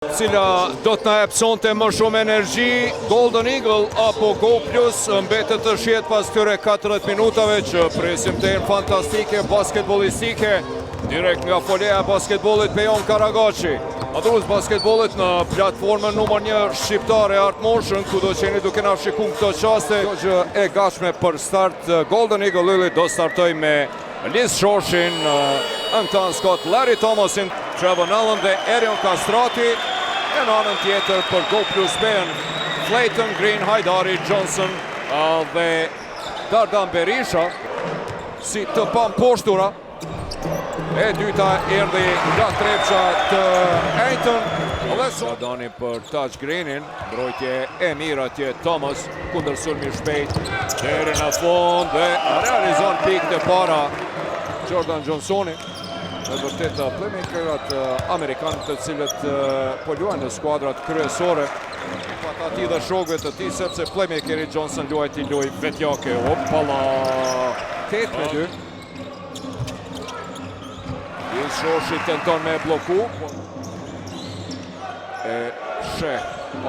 Cila do të na jep sonte më shumë energji, Golden Eagle apo Go Plus mbetet të shihet pas këtyre 40 minutave që presim të jenë fantastike, basketbolistike, direkt nga foleja basketbollit Pejon Karagaçi. Adhurus basketbollit në platformën numër 1 shqiptare Art Motion, ku do qeni duke na shikuar këto qaste. Që e gatshme për start, Golden Eagle Lili do startoj me Liz Shoshin, Anton Scott, Larry Thomasin, Trevor Allen dhe Erion Kastrati. E në anën tjetër për Go Plus Ben, Clayton Green, Hajdari Johnson dhe Dardan Berisha si të pamposhtura. E dyta erdhi nga trepça të Ejton. Dardani për Touch Greenin, mbrojtje e mirë atje Thomas, kundër sulmi shpejt, deri në fund dhe realizon pikët e para Jordan Johnsoni. Në vërtet playmakerat amerikanë të cilët po luajnë në skuadrat kryesore. Pat ati dhe shokëve të tij, sepse playmakeri Johnson luajti loj vetjake. Opala! 8-2. Liz Shoshi tenton me bloku. E sheh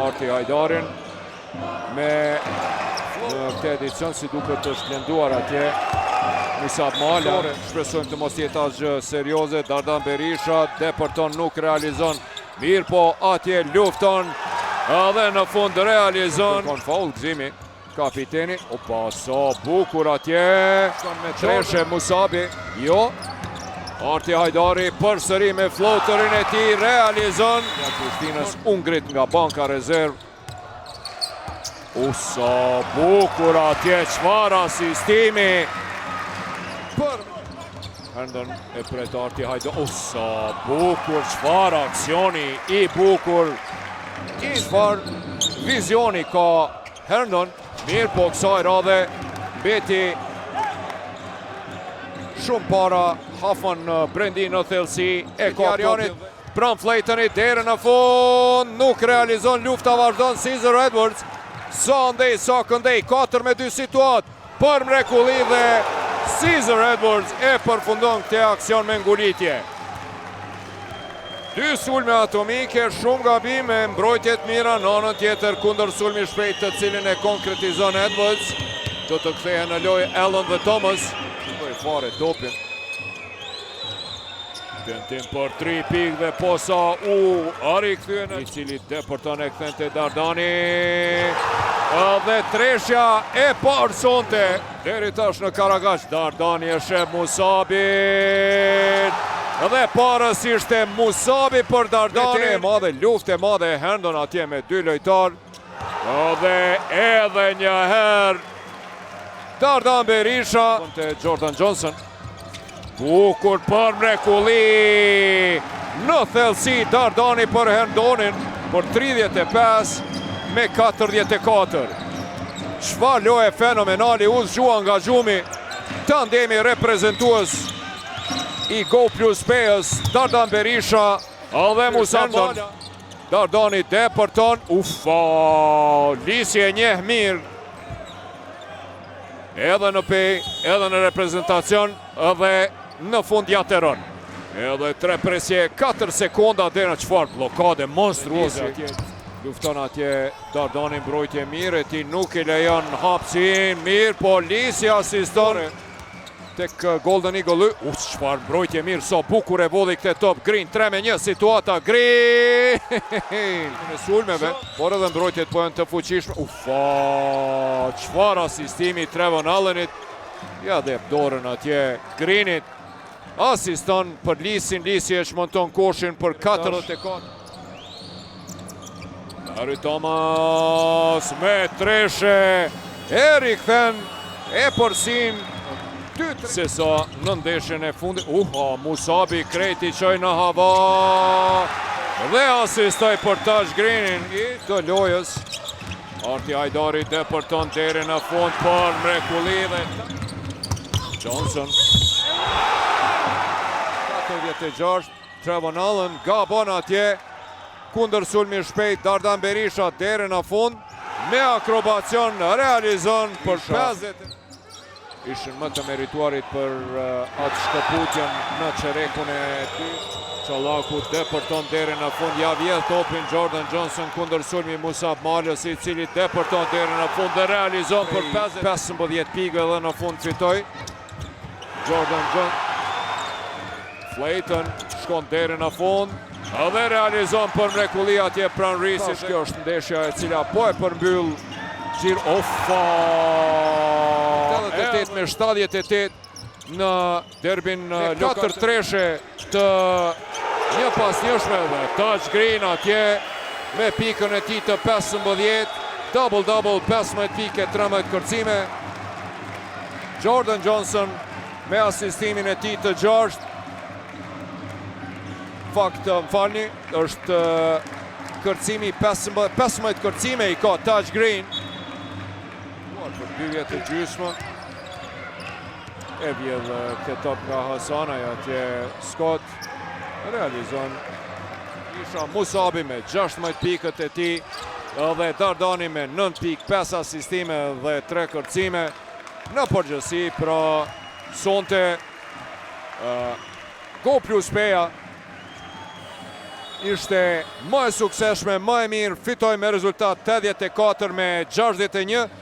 Arti Hajdarin me në këtë edicion si duke të shplenduar atje. Nisab Mala, shpresojmë të mos jetë asgjë serioze. Dardan Berisha, Depërton nuk realizon. Mirë po atje lufton edhe në fund realizon. Kon faul gëzimi kapiteni. Opa, sa bukur atje. Me treshe Musabi. Jo. Arti Hajdari përsëri me floterin e tij realizon. Kristinës ungrit nga banka rezerv. Sa bukur atje, çfarë asistimi. Herndon e pret Arti Hajdari. Sa bukur, çfarë aksioni i bukur. Çfarë vizioni ka Herndon. Mirë po kësaj radhe mbeti shumë para hafën brendi në thellësi e Arjanit. Pran Flaytoni deri në fund, nuk realizon, lufta vazhdon. Caesar Edwards, sa ndej, sa këndej, 4-2 situat për mrekulli dhe Caesar Edwards e përfundon këtë aksion me ngulitje. 2 sulme atomike, shumë gabime, mbrojtjet mira në anën tjetër kundër sulmi shpejt të cilin e konkretizon Edwards. Do të kthehe në lojë Allen dhe Thomas. Fare topin. Tentim për 3 pikë dhe posa Ari kthyen, i cili Depërton e kthente Dardani. Dhe treshja e parë sonte deri tash në Karagaç. Dardani e sheh Musabin. Dhe parësisht e Musabi për Dardani. Madhe luftë e madhe Herndon atje me 2 lojtar. Dhe edhe një herë Dardan Berisha te Jordan Johnson. Bukur për mrekulli. Në thellësi Dardani për Herndonin për 35 me 44. Çfarë loje fenomenali u zgjua nga gjumi. Tandemi reprezentues i Go Plus Pes, Dardan Berisha dhe Musandon. Dardani Depërton. Lisje njeh mirë. Edhe në pej, edhe në reprezentacion, edhe në fund jateron. Edhe 3 presje, 4 sekonda dhe në çfarë blokade monstruoze. Lufton atje Dardani, mbrojtje mirë, ti nuk i lejon hapësin, mirë, po Lisi asiston tek Golden Eagle. Çfarë mbrojtje mirë, sa bukur e vodhi këtë top. Green 3-1 situata, Green në sulmeve, por edhe mbrojtjet po janë të fuqishme. Çfarë asistimi Trevor Allenit. Ja dhe dorën atje Greenit. Asiston për Lisin, Lisi e shmonton koshin për 44. Larry Thomas me treshe. Eri kthen e përsin. Se sa në ndeshjen e fundit. Musabi kreti qoj në hava. Dhe asistoj për Touch Greenin të lojës. Arti Hajdari Depërton deri në fund për mrekulli dhe Johnson. 46, Trevor Allen gabon atje kundër sulmi shpejt. Dardan Berisha deri në fund me akrobacion realizon për 50. Ishin më të merituarit për atë shkëputjen në çerekun e 2. Shallaku depërton deri në fund, ja vjedh topin Jordan Johnson kundër sulmi Musab Malës, i cili depërton deri në fund dhe realizon për 15 pikë dhe në fund fitoj. Jordan Johnson, Flayton shkon deri në fund dhe realizon për mrekulli atje pranë Risit. Kjo është ndeshja e cila po e përmbyll gjirë 88 me 78 në derbin 4-3 të një pas njëshme dhe Taj Green atje me pikën e tij të 15, double 15 pike, 13 kërcime. Jordan Johnson me asistimin e tij të 6. Fakt, më falni, është kërcimi 15 kërcime i ka Taj Green. Për 2 vjetë të gjysmë. E vjedh këtë top nga Hasanaj, atje Scott realizon. Isha Musabi me 16 pikët e tij dhe Dardani me 9 pikë, 5 asistime dhe 3 kërcime. Në përgjithësi, pra sonte Go Plus Peja ishte më e suksesshme, më e mirë, fitoi me rezultat 84 me 61.